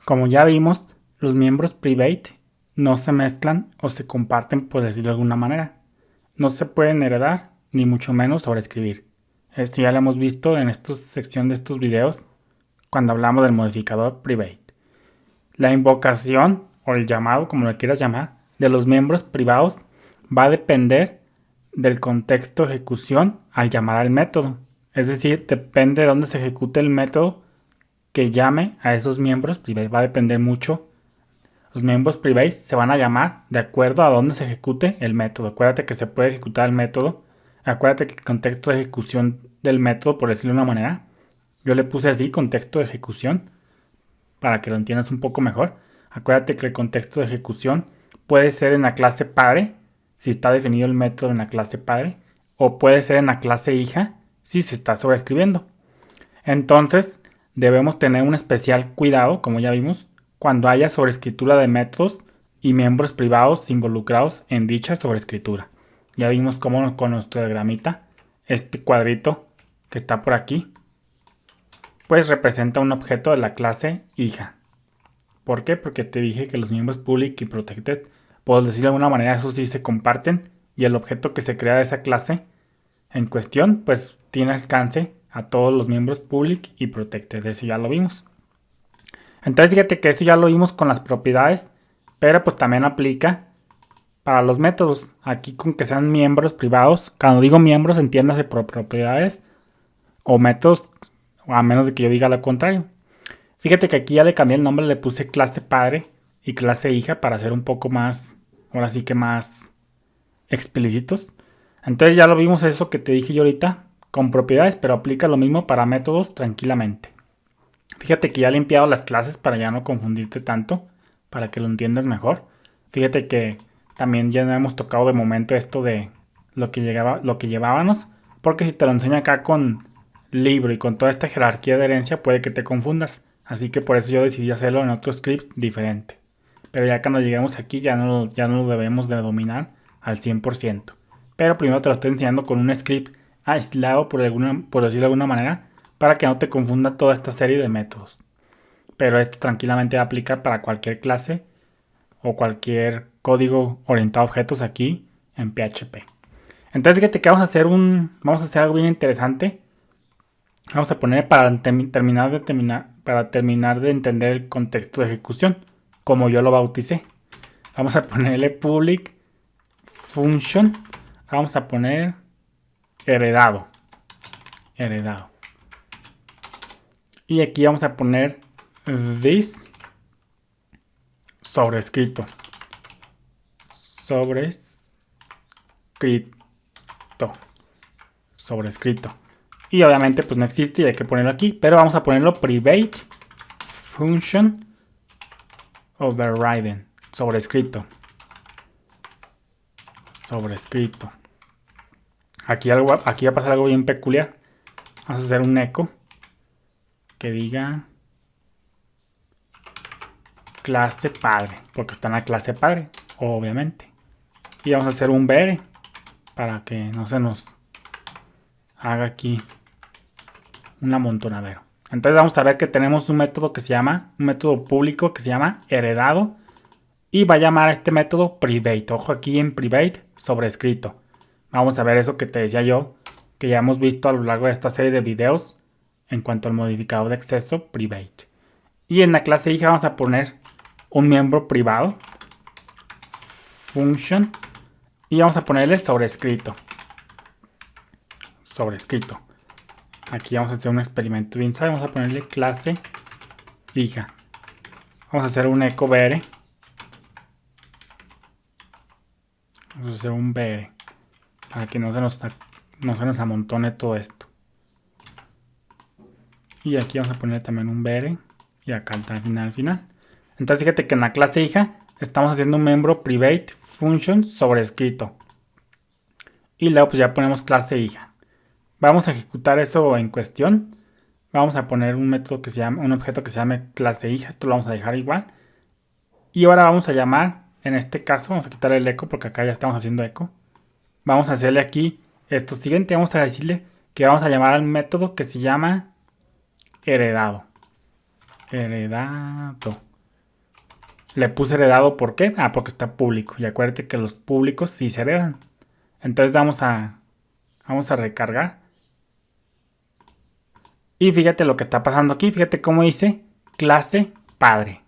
Como ya vimos, los miembros private no se mezclan o se comparten, por decirlo de alguna manera. No se pueden heredar, ni mucho menos sobreescribir. Esto ya lo hemos visto en esta sección de estos videos cuando hablamos del modificador private. La invocación o el llamado, como lo quieras llamar, de los miembros privados va a depender del contexto de ejecución al llamar al método. Es decir, depende de dónde se ejecute el método que llame a esos miembros privados. Va a depender mucho. Los miembros privados se van a llamar de acuerdo a dónde se ejecute el método. Acuérdate que se puede ejecutar el método. Acuérdate que el contexto de ejecución del método, por decirlo de una manera, yo le puse así, contexto de ejecución, para que lo entiendas un poco mejor. Acuérdate que el contexto de ejecución puede ser en la clase padre, si está definido el método en la clase padre, o puede ser en la clase hija, si se está sobreescribiendo. Entonces, debemos tener un especial cuidado, como ya vimos, cuando haya sobreescritura de métodos y miembros privados involucrados en dicha sobreescritura. Ya vimos cómo con nuestro diagramita, este cuadrito que está por aquí, pues representa un objeto de la clase hija. ¿Por qué? Porque te dije que los miembros public y protected, por decirlo de alguna manera, esos sí se comparten y el objeto que se crea de esa clase en cuestión, pues tiene alcance a todos los miembros public y protected. Eso ya lo vimos. Entonces fíjate que esto ya lo vimos con las propiedades, pero pues también aplica para los métodos. Aquí con que sean miembros privados, cuando digo miembros entiéndase por propiedades o métodos, a menos de que yo diga lo contrario. Fíjate que aquí ya le cambié el nombre, le puse clase padre y clase hija para hacer un poco más, ahora sí que más explícitos. Entonces ya lo vimos eso que te dije yo ahorita con propiedades, pero aplica lo mismo para métodos tranquilamente. Fíjate que ya he limpiado las clases para ya no confundirte tanto, para que lo entiendas mejor. Fíjate que también ya hemos tocado de momento esto de lo que llevábamos, porque si te lo enseño acá con libro y con toda esta jerarquía de herencia puede que te confundas. Así que por eso yo decidí hacerlo en otro script diferente. Pero ya cuando lleguemos aquí ya no lo debemos de dominar al 100%. Pero primero te lo estoy enseñando con un script aislado por decirlo de alguna manera, para que no te confunda toda esta serie de métodos. Pero esto tranquilamente va a aplicar para cualquier clase o cualquier código orientado a objetos aquí en PHP. Entonces fíjate que vamos a hacer algo bien interesante. Vamos a poner para terminar de entender el contexto de ejecución, como yo lo bauticé. Vamos a ponerle public function. Vamos a poner heredado. Y aquí vamos a poner this sobrescrito. Sobrescrito. Y obviamente pues no existe y hay que ponerlo aquí. Pero vamos a ponerlo private function overridden. Sobrescrito. Aquí va a pasar algo bien peculiar. Vamos a hacer un echo que diga clase padre, porque está en la clase padre, obviamente. Y vamos a hacer un br para que no se nos haga aquí un amontonadero. Entonces vamos a ver que tenemos un método un método público que se llama heredado y va a llamar a este método private. Ojo aquí en private sobrescrito. Vamos a ver eso que te decía yo, que ya hemos visto a lo largo de esta serie de videos en cuanto al modificador de acceso private. Y en la clase hija vamos a poner un miembro privado, function, y vamos a ponerle sobrescrito. Aquí vamos a hacer un experimento bien suave. Vamos a ponerle clase hija. Vamos a hacer un echo br. Vamos a hacer un br para que no se nos amontone todo esto. Y aquí vamos a poner también un br y acá al final. Entonces fíjate que en la clase hija estamos haciendo un miembro private function sobrescrito. Y luego pues ya ponemos clase hija. Vamos a ejecutar eso en cuestión. Vamos a poner un objeto que se llame clase hija. Esto lo vamos a dejar igual. Y ahora vamos a llamar, en este caso, vamos a quitar el eco porque acá ya estamos haciendo eco. Vamos a hacerle aquí esto siguiente. Vamos a decirle que vamos a llamar al método que se llama heredado. Le puse heredado, ¿por qué? Ah, porque está público. Y acuérdate que los públicos sí se heredan. Entonces vamos a recargar. Y fíjate lo que está pasando aquí. Fíjate cómo dice clase padre.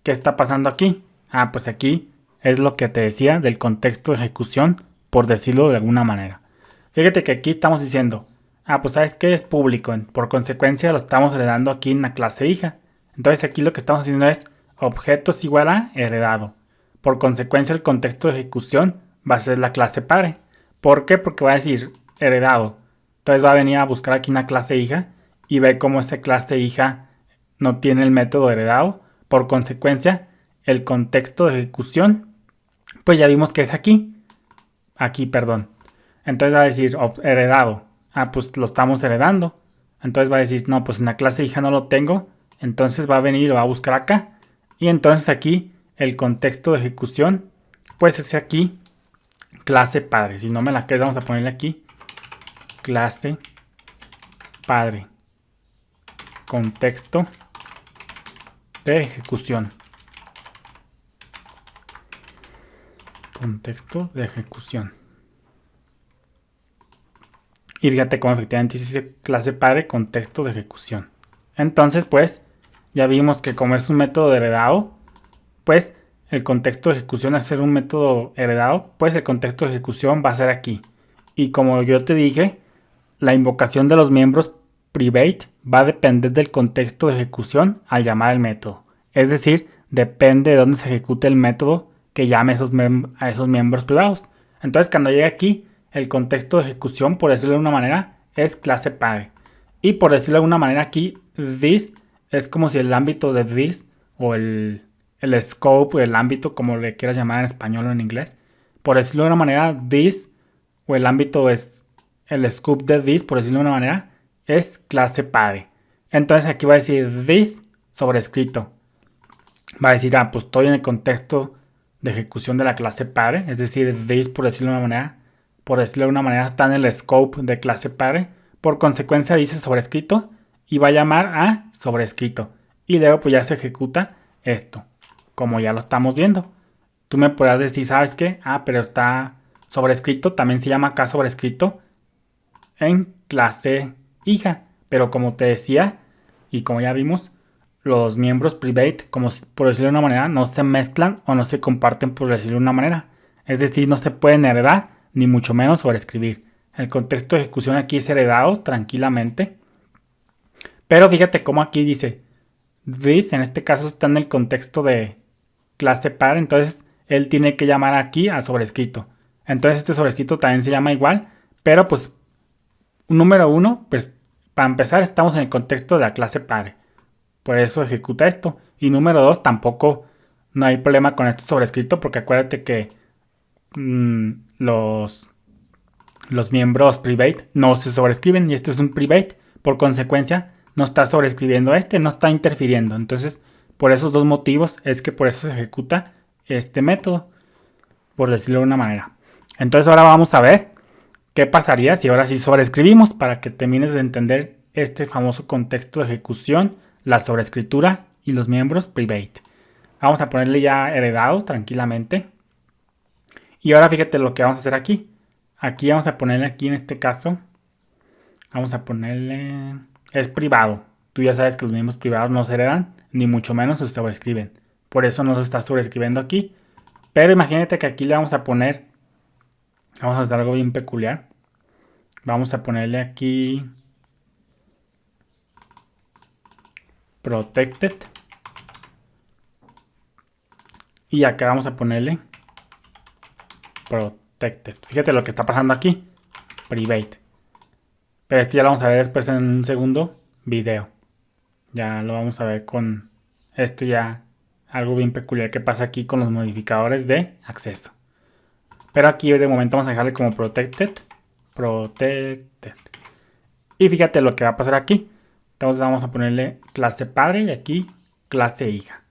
¿Qué está pasando aquí? Ah, pues aquí es lo que te decía del contexto de ejecución, por decirlo de alguna manera. Fíjate que aquí estamos diciendo, ah, pues sabes que es público. Por consecuencia lo estamos heredando aquí en la clase hija. Entonces aquí lo que estamos haciendo es objetos igual a heredado. Por consecuencia el contexto de ejecución va a ser la clase padre. ¿Por qué? Porque va a decir heredado. Entonces va a venir a buscar aquí una clase hija y ve cómo esta clase hija no tiene el método heredado. Por consecuencia, el contexto de ejecución, pues ya vimos que es aquí. Aquí, perdón. Entonces va a decir heredado. Ah, pues lo estamos heredando. Entonces va a decir, no, pues en la clase hija no lo tengo. Entonces va a venir y lo va a buscar acá. Y entonces aquí el contexto de ejecución, pues es aquí clase padre. Si no me la crees, vamos a ponerle aquí clase padre. Contexto de ejecución. Contexto de ejecución. Y fíjate cómo efectivamente dice clase padre contexto de ejecución. Entonces, pues, ya vimos que como es un método heredado, pues el contexto de ejecución al ser un método heredado, pues el contexto de ejecución va a ser aquí. Y como yo te dije, la invocación de los miembros private va a depender del contexto de ejecución al llamar el método. Es decir, depende de dónde se ejecute el método que llame a esos miembros privados. Entonces, cuando llegue aquí, el contexto de ejecución, por decirlo de una manera, es clase padre. Y por decirlo de alguna manera aquí, this es como si el ámbito de this o el scope, el ámbito, como le quieras llamar en español o en inglés. Por decirlo de una manera, this o el ámbito es el scope de this, por decirlo de una manera, es clase padre. Entonces aquí va a decir this sobrescrito. Va a decir, ah, pues estoy en el contexto de ejecución de la clase padre. Es decir, this, por decirlo de una manera, está en el scope de clase padre. Por consecuencia dice sobrescrito y va a llamar a sobrescrito. Y luego pues ya se ejecuta esto, como ya lo estamos viendo. Tú me podrás decir, ¿sabes qué? Ah, pero está sobrescrito, también se llama acá sobrescrito en clase hija. Pero como te decía, y como ya vimos, los miembros private, como por decirlo de una manera, no se mezclan o no se comparten, por decirlo de una manera. Es decir, no se pueden heredar, ni mucho menos sobreescribir. El contexto de ejecución aquí es heredado tranquilamente. Pero fíjate cómo aquí dice this, en este caso está en el contexto de clase par, entonces él tiene que llamar aquí a sobrescrito. Entonces este sobrescrito también se llama igual, pero pues número 1, pues para empezar estamos en el contexto de la clase padre. Por eso ejecuta esto. Y número 2, tampoco no hay problema con este sobrescrito, porque acuérdate que los miembros private no se sobrescriben y este es un private. Por consecuencia, no está sobrescribiendo no está interfiriendo. Entonces, por esos dos motivos es que por eso se ejecuta este método, por decirlo de una manera. Entonces ahora vamos a ver qué pasaría si ahora sí sobrescribimos, para que termines de entender este famoso contexto de ejecución, la sobrescritura y los miembros private. Vamos a ponerle ya heredado tranquilamente. Y ahora fíjate lo que vamos a hacer aquí. Aquí vamos a ponerle aquí en este caso. Vamos a ponerle... Es privado. Tú ya sabes que los miembros privados no se heredan, ni mucho menos se sobrescriben. Por eso no se está sobrescribiendo aquí. Pero imagínate que aquí le vamos a poner... Vamos a hacer algo bien peculiar. Vamos a ponerle aquí... Protected. Y acá vamos a ponerle... Protected. Fíjate lo que está pasando aquí. Private. Pero este ya lo vamos a ver después en un segundo video. Ya lo vamos a ver con esto ya. Algo bien peculiar que pasa aquí con los modificadores de acceso. Pero aquí de momento vamos a dejarle como protected. Protected. Y fíjate lo que va a pasar aquí. Entonces vamos a ponerle clase padre y aquí clase hija.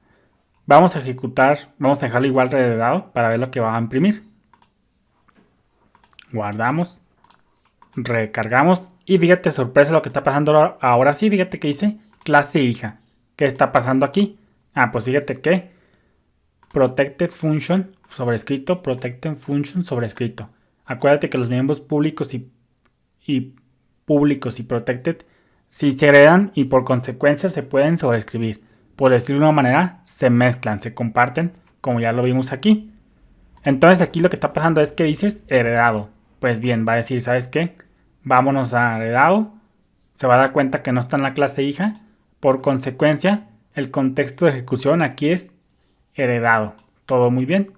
Vamos a ejecutar, vamos a dejarlo igual heredado para ver lo que va a imprimir. Guardamos. Recargamos. Y fíjate, sorpresa lo que está pasando ahora sí. Fíjate que dice clase hija. ¿Qué está pasando aquí? Ah, pues fíjate que protected function sobrescrito, protected function sobrescrito. Acuérdate que los miembros públicos y públicos y protected sí se heredan y por consecuencia se pueden sobreescribir. Por decirlo de una manera, se mezclan, se comparten, como ya lo vimos aquí. Entonces aquí lo que está pasando es que dices heredado. Pues bien, va a decir, ¿sabes qué? Vámonos a heredado. Se va a dar cuenta que no está en la clase hija. Por consecuencia, el contexto de ejecución aquí es heredado. Todo muy bien.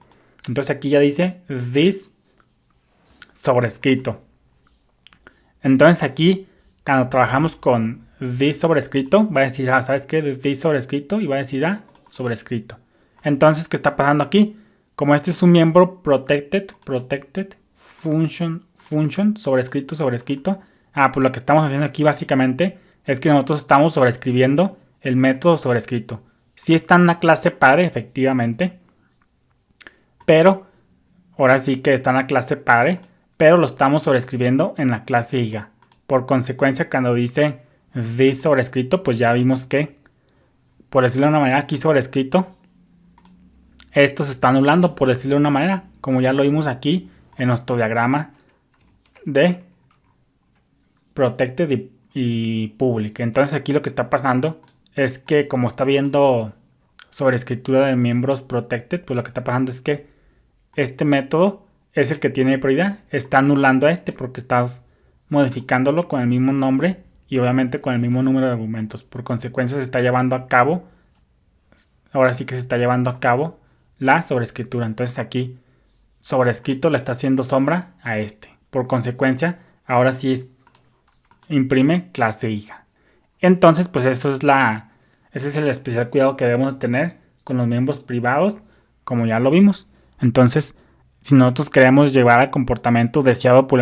Entonces aquí ya dice this sobrescrito. Entonces aquí, cuando trabajamos con this sobrescrito, va a decir, ¿sabes qué? This sobrescrito y va a decir sobrescrito. Entonces, ¿qué está pasando aquí? Como este es un miembro protected, function, sobrescrito. Pues lo que estamos haciendo aquí básicamente es que nosotros estamos sobrescribiendo el método sobrescrito. Sí está en la clase padre, efectivamente. Pero, ahora sí que está en la clase padre, pero lo estamos sobrescribiendo en la clase hija. Por consecuencia, cuando dice this sobrescrito, pues ya vimos que, por decirlo de una manera, aquí sobrescrito, esto se está anulando, por decirlo de una manera, como ya lo vimos aquí en nuestro diagrama de protected y public. Entonces aquí lo que está pasando es que como está viendo sobrescritura de miembros protected, pues lo que está pasando es que este método es el que tiene prioridad, está anulando a este porque estás modificándolo con el mismo nombre y obviamente con el mismo número de argumentos. Por consecuencia se está llevando a cabo, ahora sí que se está llevando a cabo la sobrescritura. Entonces aquí sobrescrito le está haciendo sombra a este. Por consecuencia, ahora sí imprime clase hija. Entonces, pues ese es el especial cuidado que debemos tener con los miembros privados, como ya lo vimos. Entonces, si nosotros queremos llevar al comportamiento deseado por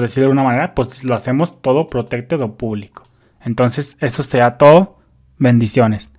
decirlo de una manera, pues lo hacemos todo protected o público. Entonces, eso sea todo. Bendiciones.